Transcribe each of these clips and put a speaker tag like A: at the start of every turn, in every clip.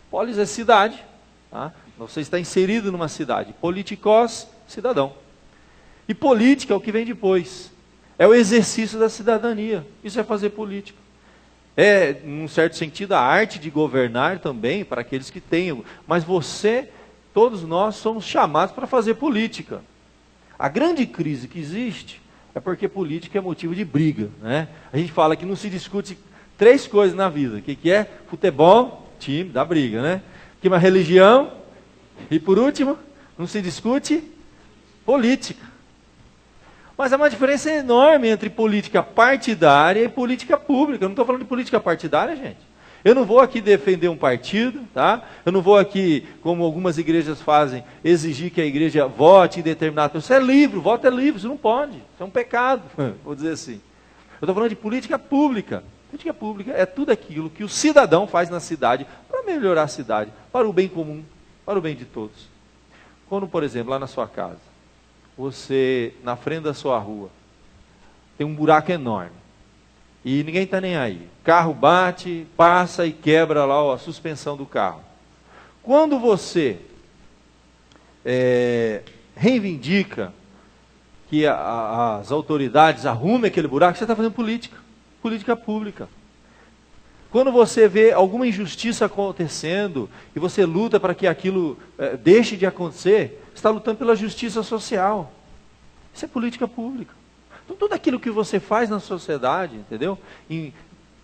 A: Polis é cidade, tá? Você está inserido numa cidade. Politikos, cidadão. E política é o que vem depois. É o exercício da cidadania. Isso é fazer política. É, num certo sentido, a arte de governar também, para aqueles que tenham. Mas você, todos nós, somos chamados para fazer política. A grande crise que existe é porque política é motivo de briga, né? A gente fala que não se discute 3 coisas na vida. O que é? Futebol, time, dá briga, né? Que é uma religião. E por último, não se discute política. Mas há uma diferença enorme entre política partidária e política pública. Eu não estou falando de política partidária, gente. Eu não vou aqui defender um partido, tá? Eu não vou aqui, como algumas igrejas fazem, exigir que a igreja vote em determinado pessoa. Isso é livre, o voto é livre, isso não pode. Isso é um pecado, vou dizer assim. Eu estou falando de política pública. Política pública é tudo aquilo que o cidadão faz na cidade para melhorar a cidade, para o bem comum, para o bem de todos. Quando, por exemplo, lá na sua casa, você, na frente da sua rua, tem um buraco enorme, e ninguém está nem aí. Carro bate, passa e quebra lá a suspensão do carro. Quando você reivindica que as autoridades arrumem aquele buraco, você está fazendo política, política pública. Quando você vê alguma injustiça acontecendo e você luta para que aquilo deixe de acontecer, você está lutando pela justiça social. Isso é política pública. Então, tudo aquilo que você faz na sociedade, entendeu?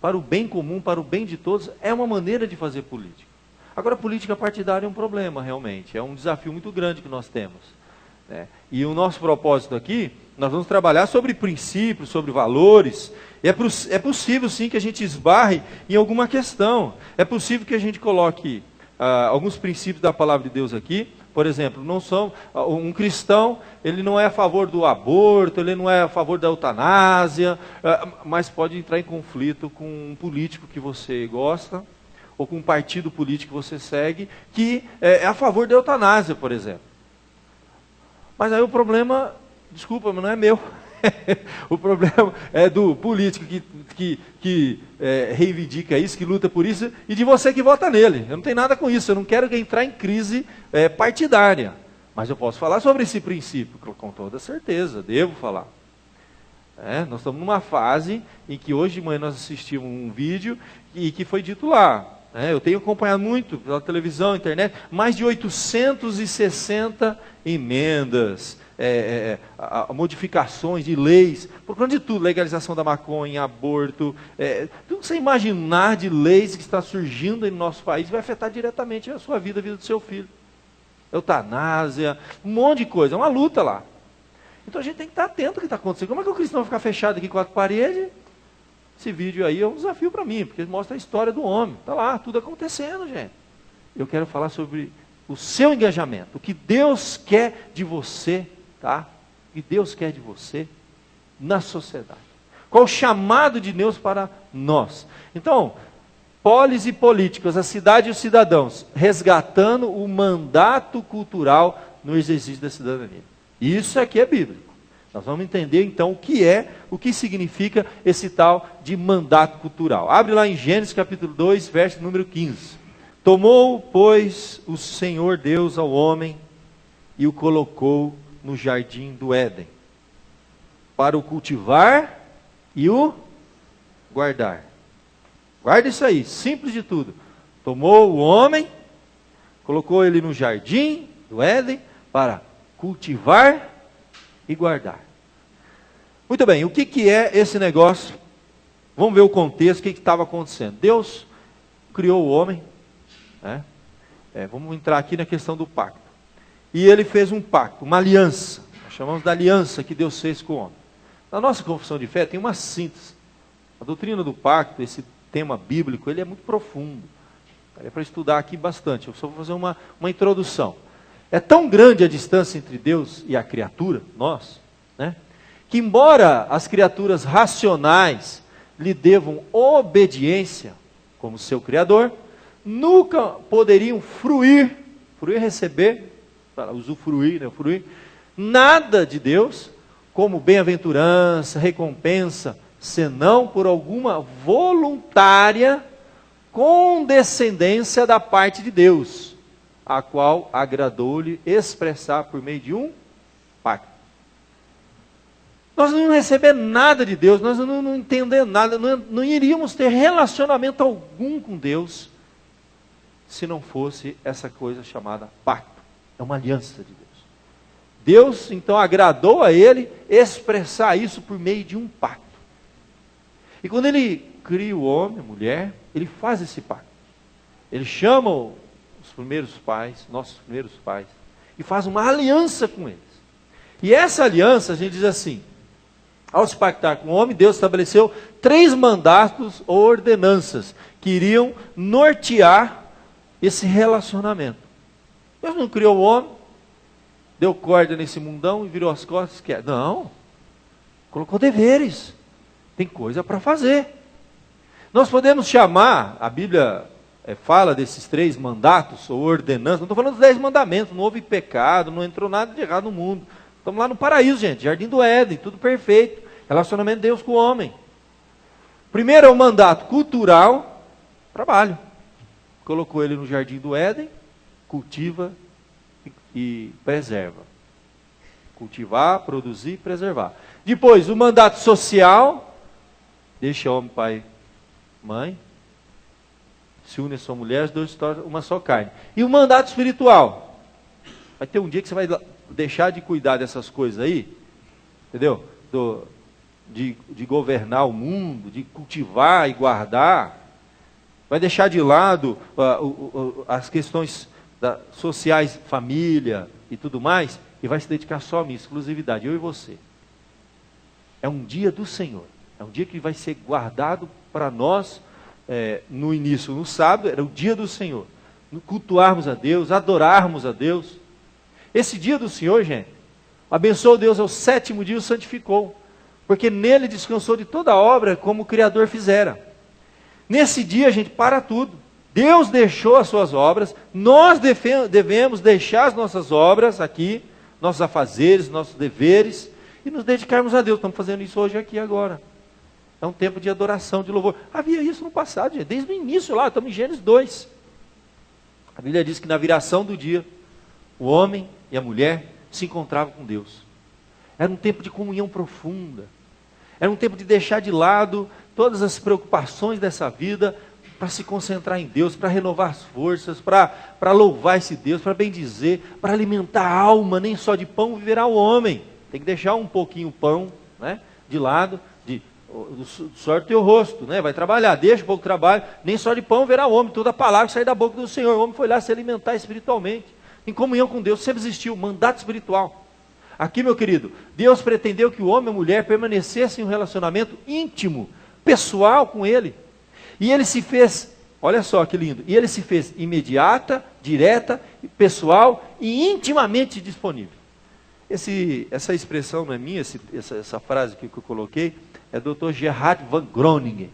A: Para o bem comum, para o bem de todos, é uma maneira de fazer política. Agora, a política partidária é um problema, realmente. É um desafio muito grande que nós temos, né? E o nosso propósito aqui, nós vamos trabalhar sobre princípios, sobre valores. E é possível, sim, que a gente esbarre em alguma questão. É possível que a gente coloque alguns princípios da palavra de Deus aqui. Por exemplo, um cristão, ele não é a favor do aborto, ele não é a favor da eutanásia, mas pode entrar em conflito com um político que você gosta, ou com um partido político que você segue, que é a favor da eutanásia, por exemplo. Mas aí o problema, desculpa, mas não é meu. O problema é do político que reivindica isso, que luta por isso, e de você que vota nele. Eu não tenho nada com isso, eu não quero entrar em crise partidária. Mas eu posso falar sobre esse princípio, com toda certeza, devo falar. Nós estamos numa fase em que hoje de manhã nós assistimos um vídeo e que foi dito lá. Eu tenho acompanhado muito pela televisão, internet, mais de 860 emendas, modificações de leis, por conta de tudo, legalização da maconha, aborto, tudo que você imaginar de leis que está surgindo em nosso país vai afetar diretamente a sua vida, a vida do seu filho. Eutanásia, um monte de coisa, é uma luta lá. Então a gente tem que estar atento ao que está acontecendo. Como é que o cristão vai ficar fechado aqui em 4 paredes? Esse vídeo aí é um desafio para mim, porque mostra a história do homem. Está lá, tudo acontecendo, gente. Eu quero falar sobre o seu engajamento, o que Deus quer de você, tá? O que Deus quer de você na sociedade. Qual o chamado de Deus para nós? Então, polis e políticos, a cidade e os cidadãos, resgatando o mandato cultural no exercício da cidadania. Isso aqui é bíblico. Nós vamos entender então o que significa esse tal de mandato cultural. Abre lá em Gênesis capítulo 2, verso número 15. Tomou, pois, o Senhor Deus ao homem e o colocou no jardim do Éden, para o cultivar e o guardar. Guarda isso aí, simples de tudo. Tomou o homem, colocou ele no jardim do Éden, para cultivar e guardar. Muito bem, o que é esse negócio? Vamos ver o contexto, o que estava acontecendo. Deus criou o homem, né? Vamos entrar aqui na questão do pacto. E ele fez um pacto, uma aliança. Nós chamamos da aliança que Deus fez com o homem. Na nossa confissão de fé tem uma síntese. A doutrina do pacto, esse tema bíblico, ele é muito profundo. É para estudar aqui bastante. Eu só vou fazer uma introdução. É tão grande a distância entre Deus e a criatura, nós, né? Que embora as criaturas racionais lhe devam obediência como seu Criador, nunca poderiam fruir receber, para usufruir, né, fruir, nada de Deus como bem-aventurança, recompensa, senão por alguma voluntária condescendência da parte de Deus, a qual agradou-lhe expressar por meio de um pacto. Nós não receber nada de Deus, nós não entender nada, não iríamos ter relacionamento algum com Deus, se não fosse essa coisa chamada pacto. É uma aliança de Deus. Deus, então, agradou a ele expressar isso por meio de um pacto. E quando ele cria o homem, a mulher, ele faz esse pacto. Ele chama os primeiros pais, nossos primeiros pais, e faz uma aliança com eles. E essa aliança, a gente diz assim, ao se pactar com o homem, Deus estabeleceu 3 mandatos ou ordenanças que iriam nortear esse relacionamento. Deus não criou o homem, deu corda nesse mundão e virou as costas. Não, colocou deveres, tem coisa para fazer. Nós podemos chamar, a Bíblia fala desses 3 mandatos ou ordenanças, não estou falando dos 10 mandamentos, não houve pecado, não entrou nada de errado no mundo. Estamos lá no paraíso, gente, Jardim do Éden, tudo perfeito, relacionamento de Deus com o homem. Primeiro é o mandato cultural, trabalho. Colocou ele no Jardim do Éden, cultiva e preserva. Cultivar, produzir, preservar. Depois, o mandato social, deixa homem, pai, mãe, se une a sua mulher, os dois se tornam uma só carne. E o mandato espiritual, vai ter um dia que você vai deixar de cuidar dessas coisas aí, entendeu? De governar o mundo, de cultivar e guardar, vai deixar de lado as questões sociais, família e tudo mais, e vai se dedicar só a mim, exclusividade, eu e você. É um dia do Senhor, é um dia que vai ser guardado para nós, no início, no sábado, era o dia do Senhor, cultuarmos a Deus, adorarmos a Deus. Esse dia do Senhor, gente, abençoou Deus ao 7º dia e o santificou, porque nele descansou de toda a obra como o Criador fizera. Nesse dia, gente, para tudo. Deus deixou as suas obras, nós devemos deixar as nossas obras aqui, nossos afazeres, nossos deveres, e nos dedicarmos a Deus. Estamos fazendo isso hoje aqui agora. É um tempo de adoração, de louvor. Havia isso no passado, gente, desde o início lá, estamos em Gênesis 2. A Bíblia diz que na viração do dia, o homem e a mulher se encontravam com Deus. Era um tempo de comunhão profunda. Era um tempo de deixar de lado todas as preocupações dessa vida para se concentrar em Deus, para renovar as forças, para louvar esse Deus, para bendizer, para alimentar a alma. Nem só de pão viverá o homem. Tem que deixar um pouquinho o pão, né, de lado, do suor do teu rosto, né? Vai trabalhar, deixa um pouco de trabalho. Nem só de pão verá o homem, toda a palavra que sai da boca do Senhor. O homem foi lá se alimentar espiritualmente, em comunhão com Deus. Sempre existiu mandato espiritual. Aqui, meu querido, Deus pretendeu que o homem e a mulher permanecessem em um relacionamento íntimo, pessoal com Ele. E Ele se fez, olha só que lindo, e Ele se fez imediata, direta, pessoal e intimamente disponível. Essa expressão não é minha, essa frase que eu coloquei, é do Dr. Gerhard von Groningen.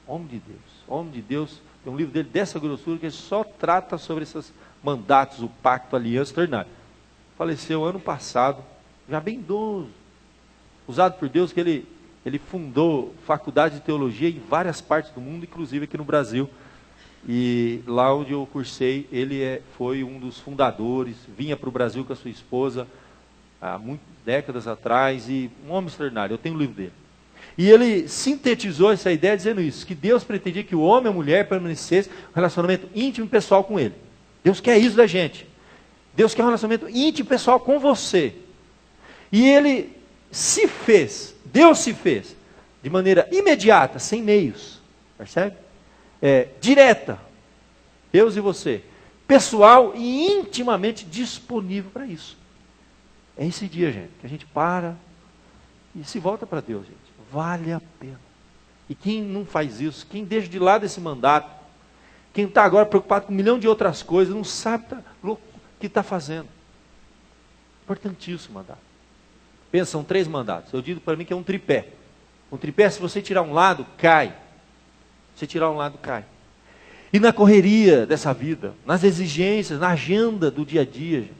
A: Homem de Deus, homem de Deus. Tem um livro dele dessa grossura que ele só trata sobre esses mandatos, o pacto, a aliança extraordinária. Faleceu ano passado, já bem idoso, usado por Deus, que ele fundou faculdade de teologia em várias partes do mundo, inclusive aqui no Brasil. E lá onde eu cursei, ele foi um dos fundadores, vinha para o Brasil com a sua esposa há décadas atrás, e um homem extraordinário. Eu tenho o livro dele. E ele sintetizou essa ideia dizendo isso, que Deus pretendia que o homem e a mulher permanecessem um relacionamento íntimo e pessoal com Ele. Deus quer isso da gente. Deus quer um relacionamento íntimo e pessoal com você. E Ele se fez, Deus se fez, de maneira imediata, sem meios, percebe? Direta, Deus e você, pessoal e intimamente disponível para isso. É esse dia, gente, que a gente para e se volta para Deus, gente. Vale a pena. E quem não faz isso, quem deixa de lado esse mandato, quem está agora preocupado com 1 milhão de outras coisas, não sabe o que está fazendo. Importantíssimo mandato. Pensa, são 3 mandatos. Eu digo para mim que é um tripé. Um tripé, se você tirar um lado, cai. Se tirar um lado, cai. E na correria dessa vida, nas exigências, na agenda do dia a dia, gente,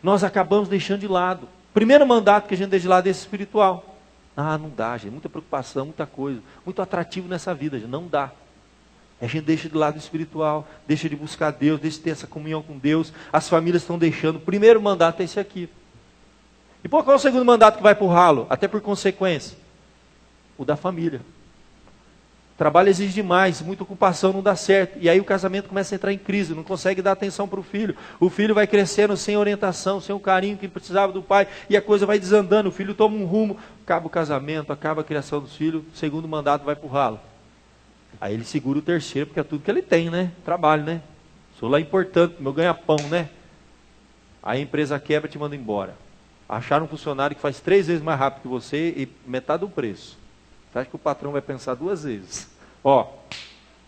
A: nós acabamos deixando de lado. Primeiro mandato que a gente deixa de lado é esse espiritual. Não dá, gente. Muita preocupação, muita coisa. Muito atrativo nessa vida, gente. Não dá. A gente deixa de lado o espiritual, deixa de buscar Deus, deixa de ter essa comunhão com Deus. As famílias estão deixando. O primeiro mandato é esse aqui. E qual é o segundo mandato que vai para o ralo? Até por consequência. O da família. O trabalho exige demais, muita ocupação não dá certo. E aí o casamento começa a entrar em crise, não consegue dar atenção para o filho. O filho vai crescendo sem orientação, sem o carinho que precisava do pai. E a coisa vai desandando, o filho toma um rumo. Acaba o casamento, acaba a criação dos filhos. O segundo mandato vai para o ralo. Aí ele segura o terceiro, porque é tudo que ele tem, né? Trabalho, né? Sou lá importante, meu ganha-pão, né? Aí a empresa quebra e te manda embora. Acharam um funcionário que faz 3 vezes mais rápido que você e metade do preço. Você acha que o patrão vai pensar 2 vezes? Ó,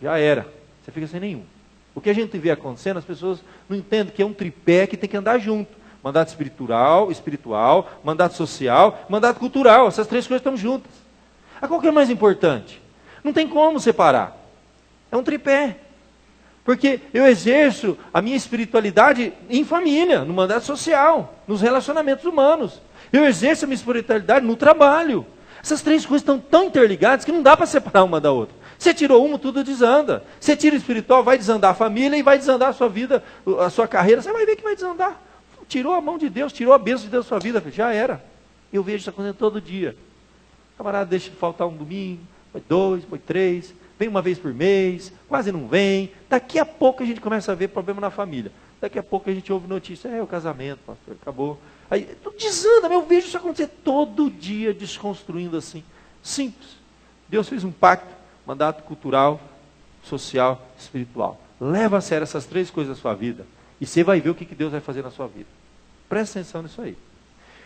A: já era. Você fica sem nenhum. O que a gente vê acontecendo, as pessoas não entendem que é um tripé que tem que andar junto. Mandato espiritual, mandato social, mandato cultural. Essas 3 coisas estão juntas. A qual que é mais importante? Não tem como separar. É um tripé. Porque eu exerço a minha espiritualidade em família, no mandato social, nos relacionamentos humanos. Eu exerço a minha espiritualidade no trabalho. Essas 3 coisas estão tão interligadas que não dá para separar uma da outra. Você tirou uma, tudo desanda. Você tira o espiritual, vai desandar a família e vai desandar a sua vida, a sua carreira. Você vai ver que vai desandar. Tirou a mão de Deus, tirou a bênção de Deus da sua vida. Já era. Eu vejo isso acontecendo todo dia. O camarada deixa de faltar um domingo, foi 2, foi 3, vem uma vez por mês, quase não vem. Daqui a pouco a gente começa a ver problema na família. Daqui a pouco a gente ouve notícia, o casamento, pastor, acabou. Aí tudo desanda, eu vejo isso acontecer todo dia, desconstruindo assim. Simples. Deus fez um pacto, mandato cultural, social, espiritual. Leva a sério essas 3 coisas na sua vida. E você vai ver o que Deus vai fazer na sua vida. Presta atenção nisso aí.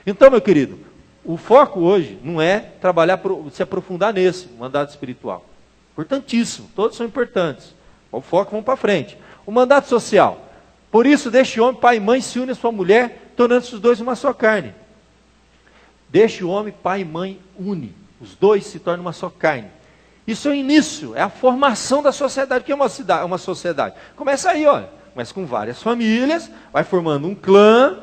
A: Então, meu querido, o foco hoje não é trabalhar, se aprofundar nesse mandato espiritual. Importantíssimo, todos são importantes. O foco, vamos para frente. O mandato social. Por isso, deixe o homem, pai e mãe, se une a sua mulher, tornando-se os 2 uma só carne. Deixe o homem, pai e mãe, une. Os 2 se tornam uma só carne. Isso é o início, é a formação da sociedade. O que é uma sociedade? Começa aí, olha. Começa com várias famílias, vai formando um clã.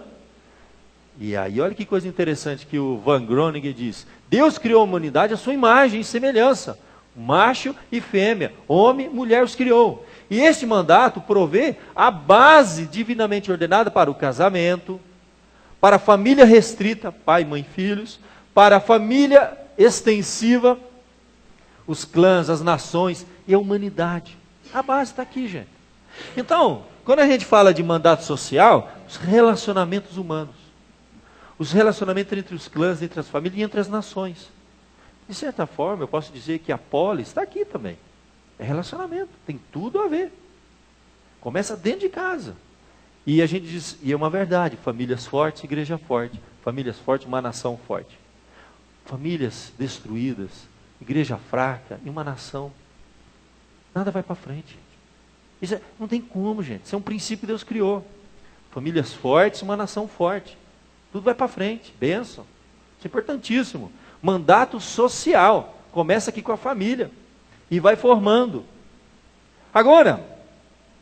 A: E aí, olha que coisa interessante que o Van Groningen diz. Deus criou a humanidade à sua imagem e semelhança. Macho e fêmea, homem e mulher os criou. E este mandato provê a base divinamente ordenada para o casamento, para a família restrita, pai, mãe, filhos, para a família extensiva, os clãs, as nações e a humanidade. A base está aqui, gente. Então, quando a gente fala de mandato social, os relacionamentos humanos, os relacionamentos entre os clãs, entre as famílias e entre as nações. De certa forma, eu posso dizer que a polis está aqui também. É relacionamento, tem tudo a ver. Começa dentro de casa. E a gente diz, e é uma verdade, famílias fortes, igreja forte. Famílias fortes, uma nação forte. Famílias destruídas, igreja fraca e uma nação. Nada vai para frente. Isso não tem como, gente. Isso é um princípio que Deus criou. Famílias fortes, uma nação forte. Tudo vai para frente. Bênção. Isso é importantíssimo. Mandato social. Começa aqui com a família. E vai formando. Agora,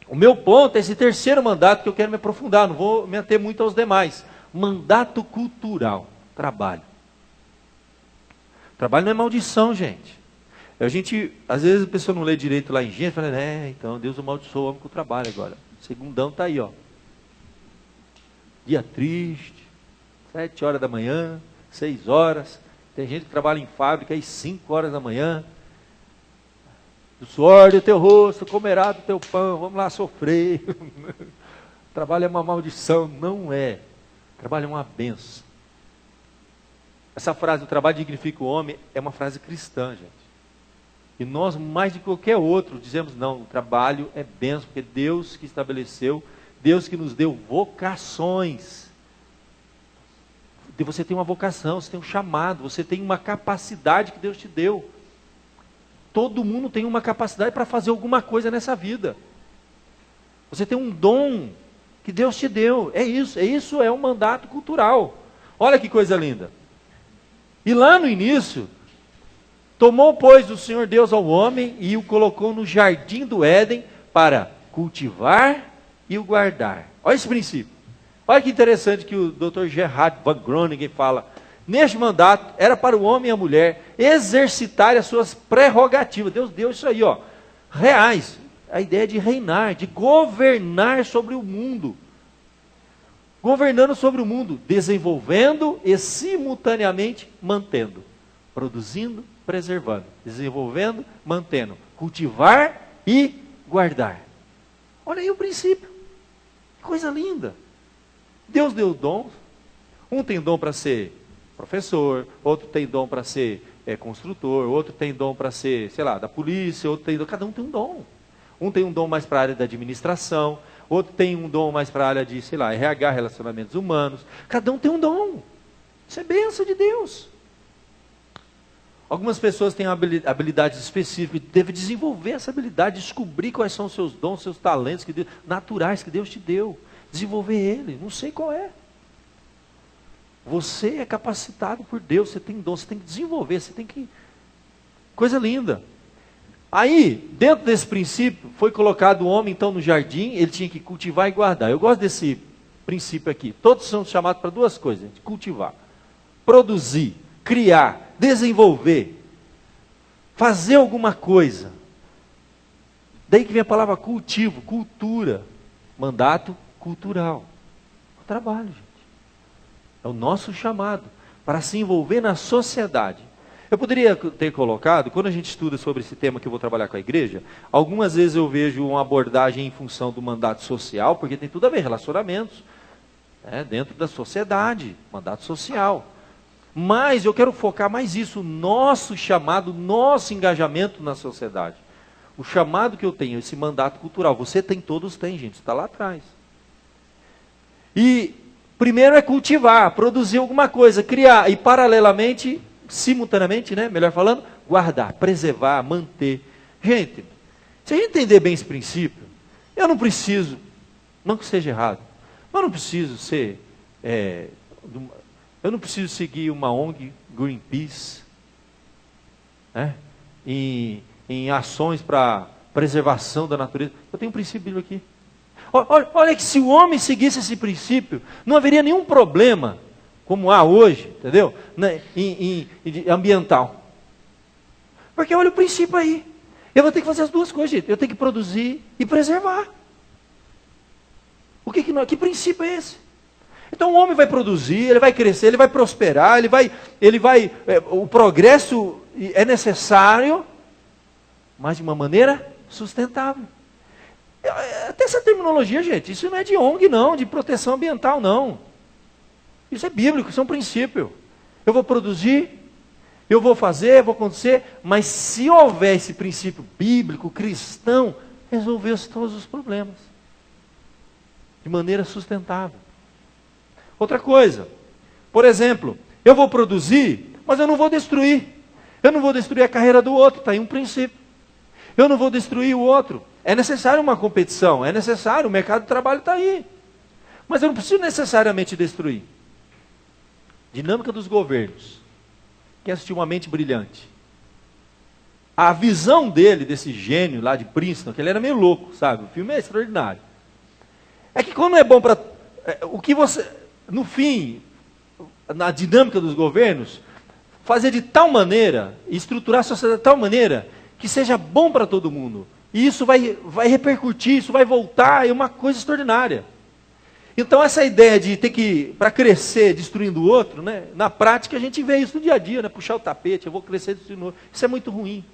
A: o meu ponto é esse terceiro mandato que eu quero me aprofundar. Não vou me ater muito aos demais. Mandato cultural. Trabalho. Trabalho não é maldição, gente. Às vezes a pessoa não lê direito lá em Gênesis, fala, então Deus amaldiçoou o homem com o trabalho agora. Segundão está aí, ó. Dia triste, 7 horas da manhã, 6 horas. Tem gente que trabalha em fábrica às 5 horas da manhã. Do suor do teu rosto, comerá do teu pão, vamos lá sofrer. Trabalho é uma maldição. Não é. Trabalho é uma benção. Essa frase, o trabalho dignifica o homem, é uma frase cristã, gente. E nós, mais de qualquer outro, dizemos, não, o trabalho é bênção, porque Deus que estabeleceu, Deus que nos deu vocações. Você tem uma vocação, você tem um chamado, você tem uma capacidade que Deus te deu. Todo mundo tem uma capacidade para fazer alguma coisa nessa vida. Você tem um dom que Deus te deu. Isso é um mandato cultural. Olha que coisa linda. E lá no início, tomou, pois, o Senhor Deus ao homem e o colocou no jardim do Éden para cultivar e o guardar. Olha esse princípio. Olha que interessante que o Dr. Gerhard Van Groningen fala. Neste mandato, era para o homem e a mulher exercitarem as suas prerrogativas. Deus deu isso aí, ó, reais. a ideia de reinar, de governar sobre o mundo. Governando sobre o mundo, desenvolvendo e simultaneamente mantendo. Produzindo, preservando. Desenvolvendo, mantendo. Cultivar e guardar. Olha aí o princípio. Coisa linda. Deus deu dons. Um tem dom para ser professor, outro tem dom para ser construtor, outro tem dom para ser, sei lá, da polícia, outro tem dom, cada um tem um dom. Um tem um dom mais para a área da administração, outro tem um dom mais para a área de, sei lá, RH, relacionamentos humanos. Cada um tem um dom. Isso é bênção de Deus. Algumas pessoas têm habilidades específicas, deve desenvolver essa habilidade, descobrir quais são os seus dons, seus talentos naturais que Deus te deu. Desenvolver ele, não sei qual é. Você é capacitado por Deus, você tem dom, você tem que desenvolver, você tem que... Coisa linda. Aí, dentro desse princípio, foi colocado o homem então no jardim, ele tinha que cultivar e guardar. Eu gosto desse princípio aqui. Todos são chamados para duas coisas, gente. Cultivar, produzir, criar, desenvolver, fazer alguma coisa. Daí que vem a palavra cultivo, cultura, mandato cultural. O trabalho, gente. É o nosso chamado para se envolver na sociedade. Eu poderia ter colocado, quando a gente estuda sobre esse tema que eu vou trabalhar com a igreja, algumas vezes eu vejo uma abordagem em função do mandato social, porque tem tudo a ver, relacionamentos, dentro da sociedade, mandato social. Mas eu quero focar mais isso, nosso chamado, nosso engajamento na sociedade. O chamado que eu tenho, esse mandato cultural, você tem, todos têm, gente, está lá atrás. E primeiro é cultivar, produzir alguma coisa, criar, e paralelamente, simultaneamente, melhor falando, guardar, preservar, manter. Gente, se a gente entender bem esse princípio, eu não preciso, não que seja errado, eu não preciso ser, eu não preciso seguir uma ONG, Greenpeace, em ações para preservação da natureza. Eu tenho um princípio aqui. Olha que se o homem seguisse esse princípio, não haveria nenhum problema, como há hoje, entendeu? Em ambiental. Porque olha o princípio aí. Eu vou ter que fazer as duas coisas, gente. Eu tenho que produzir e preservar. Que princípio é esse? Então o homem vai produzir, ele vai crescer, ele vai prosperar, o progresso é necessário, mas de uma maneira sustentável. Até essa terminologia, gente, isso não é de ONG não, de proteção ambiental não. Isso é bíblico, isso é um princípio. Eu vou produzir, eu vou fazer, vou acontecer, mas se houver esse princípio bíblico, cristão, resolveu-se todos os problemas. De maneira sustentável. Outra coisa, por exemplo, eu vou produzir, mas eu não vou destruir. Eu não vou destruir a carreira do outro, está aí um princípio. Eu não vou destruir o outro. É necessário uma competição, é necessário, o mercado de trabalho está aí. Mas eu não preciso necessariamente destruir. Dinâmica dos governos. Quem assistiu Uma Mente Brilhante? A visão dele, desse gênio lá de Princeton, que ele era meio louco, sabe? O filme é extraordinário. É que quando é bom para... O que você... No fim, na dinâmica dos governos, fazer de tal maneira, estruturar a sociedade de tal maneira, que seja bom para todo mundo. E isso vai repercutir, isso vai voltar, é uma coisa extraordinária. Então essa ideia de ter que, para crescer, destruindo o outro, na prática a gente vê isso no dia a dia, puxar o tapete, eu vou crescer destruindo o outro. Isso é muito ruim.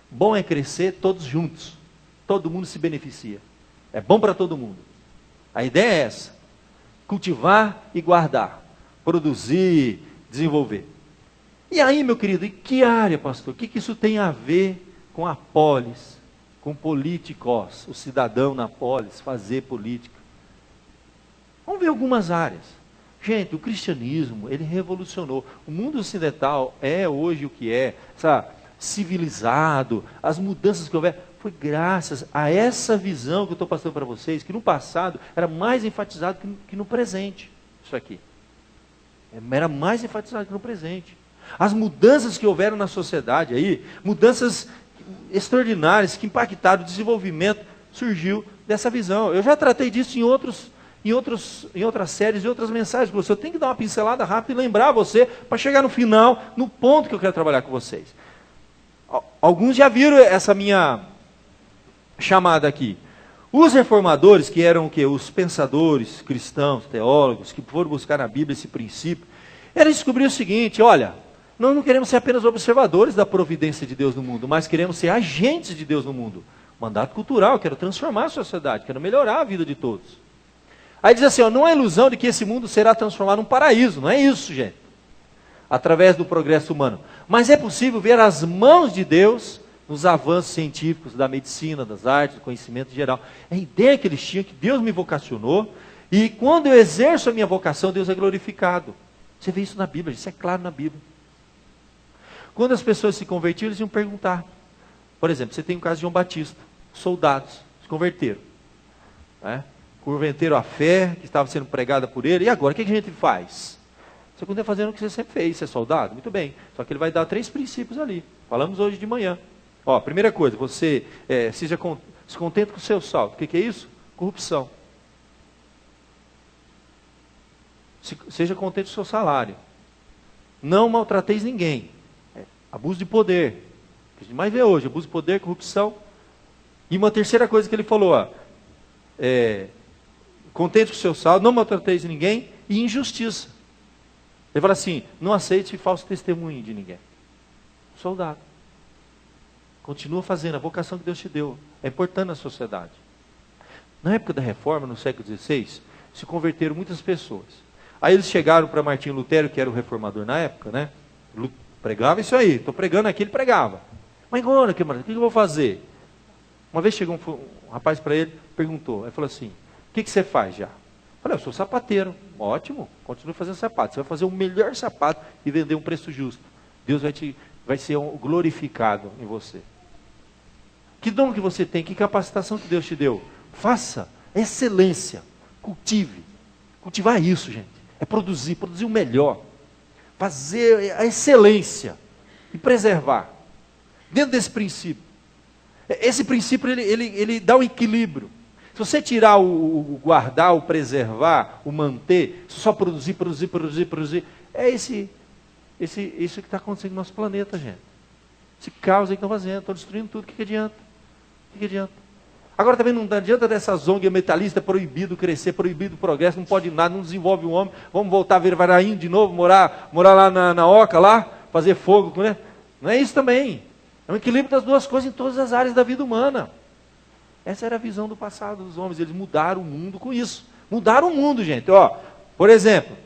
A: Bom é crescer todos juntos. Todo mundo se beneficia. É bom para todo mundo. A ideia é essa. Cultivar e guardar. Produzir, desenvolver. E aí, meu querido, em que área, pastor? O que isso tem a ver com a polis? Com políticos, o cidadão na polis, fazer política. Vamos ver algumas áreas. Gente, o cristianismo, ele revolucionou. O mundo ocidental é hoje o que é, civilizado, as mudanças que houver, foi graças a essa visão que eu estou passando para vocês, que no passado era mais enfatizado que no presente. Isso aqui. Era mais enfatizado que no presente. As mudanças que houveram na sociedade aí, mudanças extraordinárias que impactaram o desenvolvimento, surgiu dessa visão. Eu já tratei disso em outras séries e outras mensagens com você. Eu tenho que dar uma pincelada rápida e lembrar você para chegar no final, no ponto que eu quero trabalhar com vocês. Alguns já viram essa minha chamada aqui. Os reformadores, que eram o quê? Os pensadores cristãos, teólogos, que foram buscar na Bíblia esse princípio, eles descobriram o seguinte: olha, nós não queremos ser apenas observadores da providência de Deus no mundo, mas queremos ser agentes de Deus no mundo. Mandato cultural, quero transformar a sociedade, quero melhorar a vida de todos. Aí diz assim, ó, não há ilusão de que esse mundo será transformado num paraíso, não é isso, gente. Através do progresso humano. Mas é possível ver as mãos de Deus nos avanços científicos, da medicina, das artes, do conhecimento geral. É a ideia que eles tinham, que Deus me vocacionou, e quando eu exerço a minha vocação, Deus é glorificado. Você vê isso na Bíblia, isso é claro na Bíblia. Quando as pessoas se convertiam, eles iam perguntar. Por exemplo, você tem o caso de João Batista, soldados se converteram. Converteram a fé que estava sendo pregada por ele, e agora o que a gente faz? Você continua fazendo o que você sempre fez, você é soldado? Muito bem, só que ele vai dar 3 princípios ali. Falamos hoje de manhã. Ó, primeira coisa, você se contenta com o seu saldo. O que é isso? Corrupção. Seja contente com o seu salário. Não maltrateis ninguém. Abuso de poder. O que a gente mais vê hoje, abuso de poder, corrupção. E uma terceira coisa que ele falou, ó, contente com o seu saldo, não maltrateis ninguém, e injustiça. Ele fala assim, não aceite falso testemunho de ninguém. Soldado. Continua fazendo a vocação que Deus te deu. É importante na sociedade. Na época da reforma, no século XVI, se converteram muitas pessoas. Aí eles chegaram para Martinho Lutero, que era o reformador na época, né? Pregava isso aí, estou pregando aqui, ele pregava. Mas agora, o que eu vou fazer? Uma vez chegou um rapaz para ele, perguntou, ele falou assim, o que você faz já? Eu falei, eu sou sapateiro. Ótimo, continue fazendo sapato. Você vai fazer o melhor sapato e vender um preço justo. Deus vai ser glorificado em você. Que dom que você tem, que capacitação que Deus te deu. Faça, excelência, cultive. Cultivar isso, gente. É produzir o melhor. Fazer a excelência e preservar. Dentro desse princípio. Esse princípio, ele dá um equilíbrio. Se você tirar o guardar, o preservar, o manter, só produzir, é isso que está acontecendo no nosso planeta, gente. Esse caos aí que estão fazendo, estão destruindo tudo, o que adianta? O que adianta? Agora também não adianta dessas ONG ambientalistas, proibido crescer, proibido o progresso, não pode nada, não desenvolve o homem, vamos voltar a ver Varaim de novo, morar lá na Oca, lá, fazer fogo, né? Não é isso também. É um equilíbrio das duas coisas em todas as áreas da vida humana. Essa era a visão do passado dos homens, eles mudaram o mundo com isso. Mudaram o mundo, gente. Ó, por exemplo,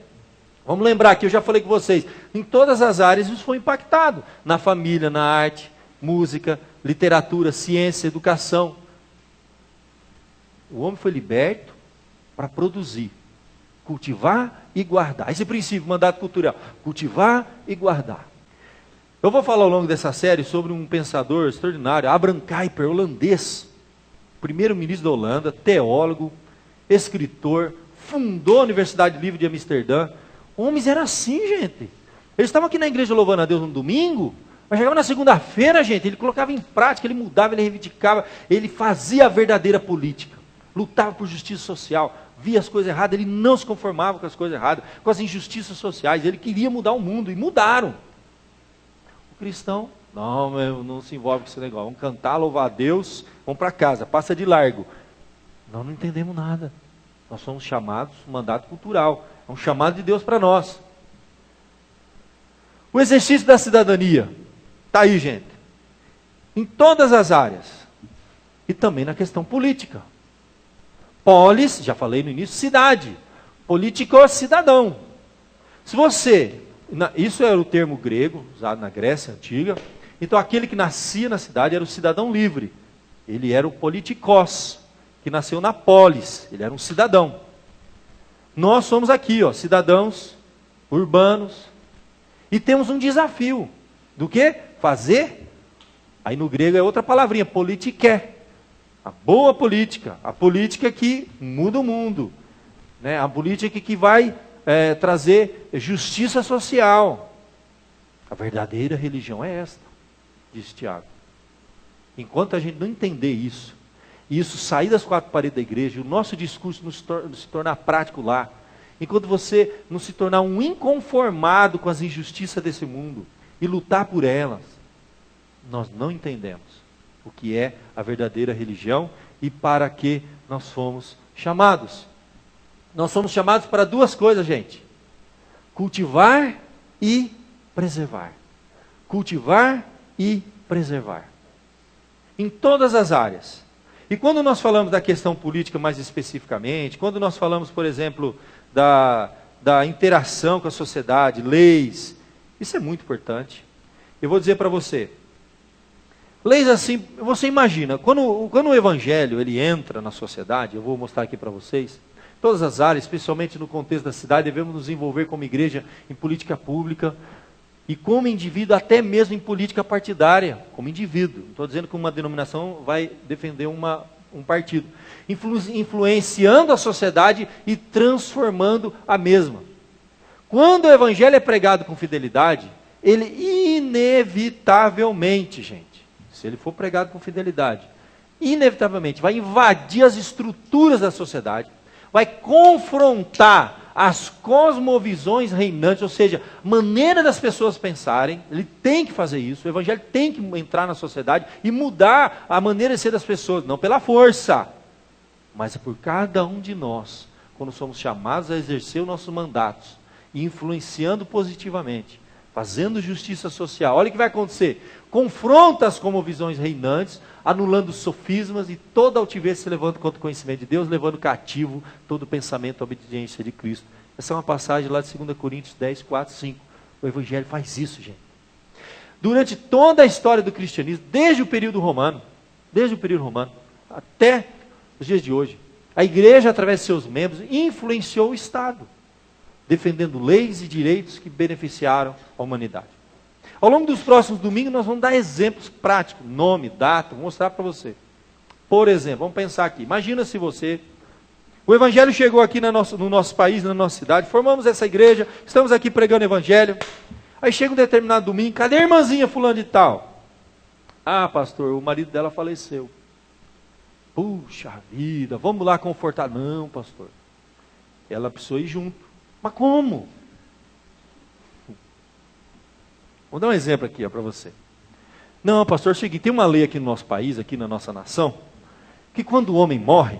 A: vamos lembrar que eu já falei com vocês, em todas as áreas isso foi impactado. Na família, na arte, música, literatura, ciência, educação. O homem foi liberto para produzir, cultivar e guardar. Esse princípio, mandato cultural, cultivar e guardar. Eu vou falar ao longo dessa série sobre um pensador extraordinário, Abraham Kuyper, holandês, primeiro-ministro da Holanda, teólogo, escritor, fundou a Universidade Livre de Amsterdã. Homens eram assim, gente. Eles estavam aqui na igreja louvando a Deus no domingo, mas chegava na segunda-feira, gente, ele colocava em prática, ele mudava, ele reivindicava, ele fazia a verdadeira política, lutava por justiça social, via as coisas erradas, ele não se conformava com as coisas erradas, com as injustiças sociais, ele queria mudar o mundo, e mudaram. O cristão, não se envolve com esse negócio, vamos cantar, louvar a Deus, vamos para casa, passa de largo. Nós não entendemos nada, nós somos chamados, mandato cultural, é um chamado de Deus para nós. O exercício da cidadania, está aí, gente, em todas as áreas, e também na questão política. Polis, já falei no início, cidade, político, cidadão. Se você, isso era o termo grego, usado na Grécia Antiga, então aquele que nascia na cidade era o cidadão livre, ele era o politikos, que nasceu na polis, ele era um cidadão. Nós somos aqui, ó, cidadãos urbanos, e temos um desafio, do que? Fazer, aí no grego é outra palavrinha, politiké, a boa política, a política que muda o mundo, né? A política que vai trazer justiça social. A verdadeira religião é esta, diz Tiago. Enquanto a gente não entender isso, e isso sair das 4 paredes da igreja, o nosso discurso não se tornar prático lá, enquanto você não se tornar um inconformado com as injustiças desse mundo, e lutar por elas, nós não entendemos. o que é a verdadeira religião e para que nós fomos chamados. Nós somos chamados para duas coisas, gente: cultivar e preservar. Cultivar e preservar. Em todas as áreas. E quando nós falamos da questão política mais especificamente, quando nós falamos, por exemplo, da interação com a sociedade, leis, isso é muito importante. Eu vou dizer para você, leis assim, você imagina, quando o evangelho ele entra na sociedade, eu vou mostrar aqui para vocês, todas as áreas, especialmente no contexto da cidade, devemos nos envolver como igreja em política pública e como indivíduo, até mesmo em política partidária, como indivíduo. Não estou dizendo que uma denominação vai defender um partido. Influenciando a sociedade e transformando a mesma. Quando o evangelho é pregado com fidelidade, ele inevitavelmente, gente, se ele for pregado com fidelidade, inevitavelmente vai invadir as estruturas da sociedade, vai confrontar as cosmovisões reinantes, ou seja, maneira das pessoas pensarem. Ele tem que fazer isso, o evangelho tem que entrar na sociedade e mudar a maneira de ser das pessoas, não pela força, mas é por cada um de nós, quando somos chamados a exercer os nossos mandatos, e influenciando positivamente, fazendo justiça social. Olha o que vai acontecer: confronta as cosmovisões reinantes, anulando sofismas e toda altivez se levando contra o conhecimento de Deus, levando cativo todo pensamento à obediência de Cristo. Essa é uma passagem lá de 2 Coríntios 10, 4, 5. O Evangelho faz isso, gente. Durante toda a história do cristianismo, desde o período romano até os dias de hoje, a igreja, através de seus membros, influenciou o Estado, defendendo leis e direitos que beneficiaram a humanidade. Ao longo dos próximos domingos nós vamos dar exemplos práticos, nome, data, vou mostrar para você. Por exemplo, vamos pensar aqui, imagina se o evangelho chegou aqui no nosso país, na nossa cidade, formamos essa igreja, estamos aqui pregando o evangelho, aí chega um determinado domingo, cadê a irmãzinha fulano de tal? Ah, pastor, o marido dela faleceu. Puxa vida, vamos lá confortar. Não, pastor, ela precisou ir junto. Mas como? Vou dar um exemplo aqui para você. Não, pastor, é o seguinte, tem uma lei aqui no nosso país, aqui na nossa nação, que quando o homem morre,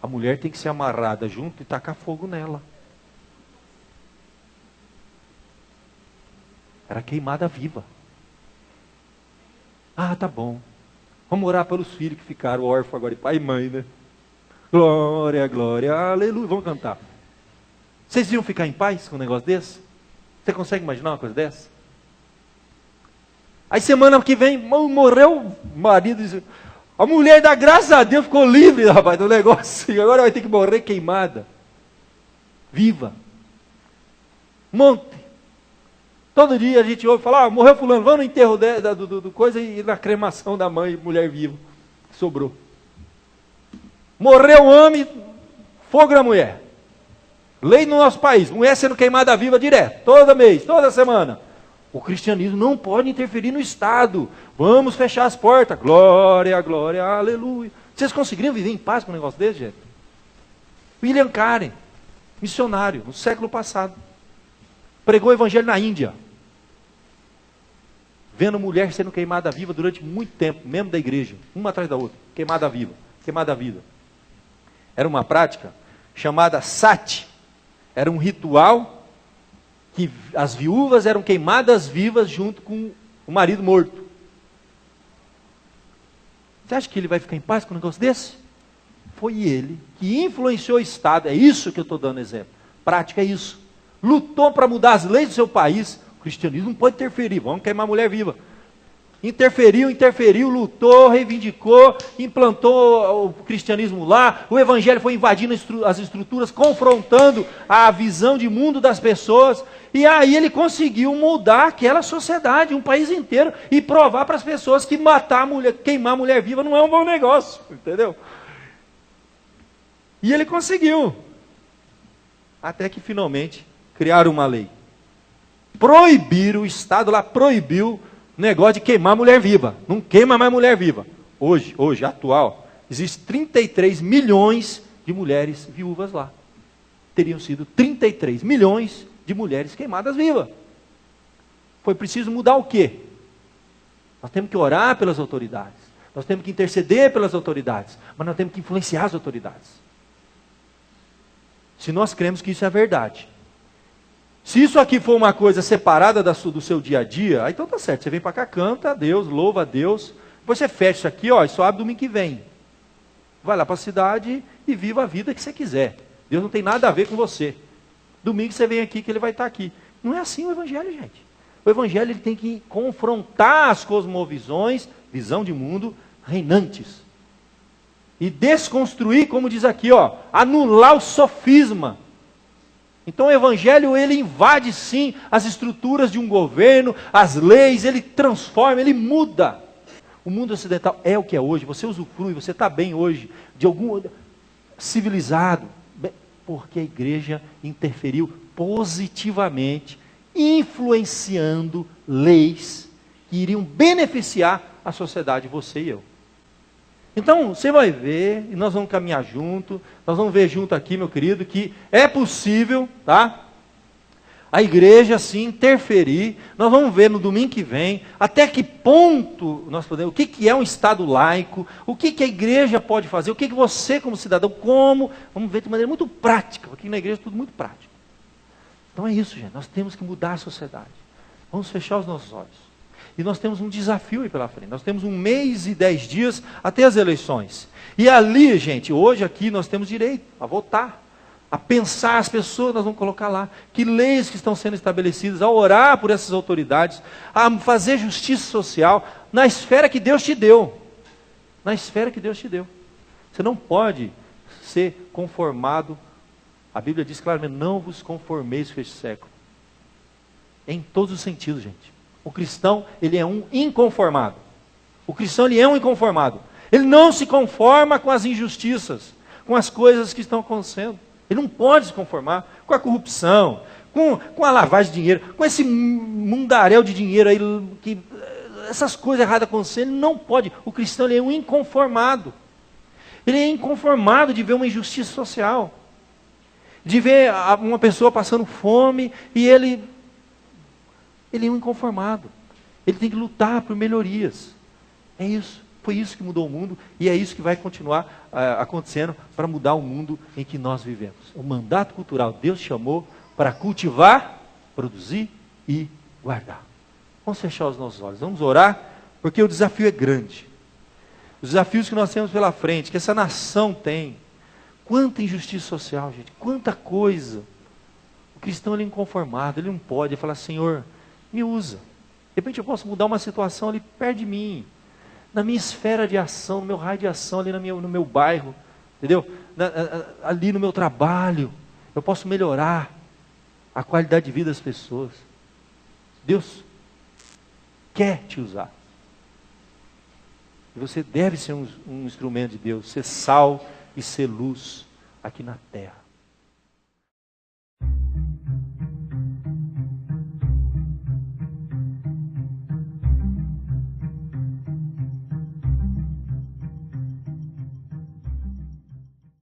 A: a mulher tem que ser amarrada junto e tacar fogo nela. Era queimada viva. Ah, tá bom. Vamos orar pelos filhos que ficaram órfãos agora de pai e mãe, né? Glória, glória, aleluia. Vamos cantar. Vocês iam ficar em paz com um negócio desse? Você consegue imaginar uma coisa dessa? Aí semana que vem, morreu o marido, a mulher dá graças a Deus, ficou livre, rapaz, do negócio, e agora vai ter que morrer queimada. Viva. Monte. Todo dia a gente ouve falar, morreu fulano, vamos no enterro do coisa e na cremação da mãe, mulher viva. Sobrou. Morreu o homem, fogo na mulher. Lei no nosso país, mulher sendo queimada viva direto, todo mês, toda semana. O cristianismo não pode interferir no Estado. Vamos fechar as portas. Glória, glória, aleluia. Vocês conseguiriam viver em paz com um negócio desse, gente? William Carey, missionário, no século passado, pregou o evangelho na Índia, vendo mulher sendo queimada viva durante muito tempo, membro da igreja, uma atrás da outra, queimada viva, queimada viva. Era uma prática chamada sati. Era um ritual que as viúvas eram queimadas vivas junto com o marido morto. Você acha que ele vai ficar em paz com um negócio desse? Foi ele que influenciou o Estado. É isso que eu estou dando exemplo. Prática é isso. Lutou para mudar as leis do seu país. O cristianismo não pode interferir. Vamos queimar a mulher viva. Interferiu, lutou, reivindicou, implantou o cristianismo lá, o evangelho foi invadindo as estruturas, confrontando a visão de mundo das pessoas, e aí ele conseguiu mudar aquela sociedade, um país inteiro, e provar para as pessoas que matar a mulher, queimar a mulher viva não é um bom negócio, entendeu? E ele conseguiu, até que finalmente criaram uma lei, proibiram, o Estado lá proibiu negócio de queimar mulher viva. Não queima mais mulher viva. Hoje, atual, existem 33 milhões de mulheres viúvas lá. Teriam sido 33 milhões de mulheres queimadas vivas. Foi preciso mudar o quê? Nós temos que orar pelas autoridades. Nós temos que interceder pelas autoridades. Mas nós temos que influenciar as autoridades. Se nós cremos que isso é verdade. Se isso aqui for uma coisa separada do seu dia a dia, aí então tá certo. Você vem para cá, canta a Deus, louva a Deus. Depois você fecha isso aqui, ó, e só abre domingo que vem. Vai lá para a cidade e viva a vida que você quiser. Deus não tem nada a ver com você. Domingo você vem aqui que ele vai estar aqui. Não é assim o Evangelho, gente. O Evangelho ele tem que confrontar as cosmovisões, visão de mundo, reinantes. E desconstruir, como diz aqui, ó, anular o sofisma. Então o Evangelho ele invade sim as estruturas de um governo, as leis, ele transforma, ele muda. O mundo ocidental é o que é hoje, você usufrui, você está bem hoje, de algum civilizado, porque a igreja interferiu positivamente, influenciando leis que iriam beneficiar a sociedade, você e eu. Então, você vai ver, e nós vamos caminhar junto, nós vamos ver junto aqui, meu querido, que é possível, tá? A igreja, sim, interferir. Nós vamos ver no domingo que vem, até que ponto nós podemos, o que é um Estado laico, o que a igreja pode fazer, o que você como cidadão, como, vamos ver de maneira muito prática, porque na igreja é tudo muito prático. Então é isso, gente, nós temos que mudar a sociedade. Vamos fechar os nossos olhos. E nós temos um desafio aí pela frente. Nós temos 1 mês e 10 dias até as eleições. E ali, gente, hoje aqui nós temos direito a votar, a pensar as pessoas, nós vamos colocar lá, que leis que estão sendo estabelecidas, a orar por essas autoridades, a fazer justiça social na esfera que Deus te deu. Na esfera que Deus te deu. Você não pode ser conformado. A Bíblia diz claramente, não vos conformeis com este século. Em todos os sentidos, gente. O cristão, ele é um inconformado. O cristão, ele é um inconformado. Ele não se conforma com as injustiças, com as coisas que estão acontecendo. Ele não pode se conformar com a corrupção, com a lavagem de dinheiro, com esse mundaréu de dinheiro aí, essas coisas erradas acontecendo. Ele não pode. O cristão, ele é um inconformado. Ele é inconformado de ver uma injustiça social. De ver uma pessoa passando fome e ele é um inconformado. Ele tem que lutar por melhorias. É isso. Foi isso que mudou o mundo e é isso que vai continuar acontecendo para mudar o mundo em que nós vivemos. O mandato cultural, Deus chamou para cultivar, produzir e guardar. Vamos fechar os nossos olhos, vamos orar, porque o desafio é grande. Os desafios que nós temos pela frente, que essa nação tem. Quanta injustiça social, gente, quanta coisa. O cristão ele é inconformado, ele não pode, ele fala, Senhor, me usa. De repente eu posso mudar uma situação ali perto de mim, na minha esfera de ação, no meu raio de ação, ali no meu bairro, entendeu? Ali no meu trabalho, eu posso melhorar a qualidade de vida das pessoas. Deus quer te usar. E você deve ser um instrumento de Deus, ser sal e ser luz aqui na terra.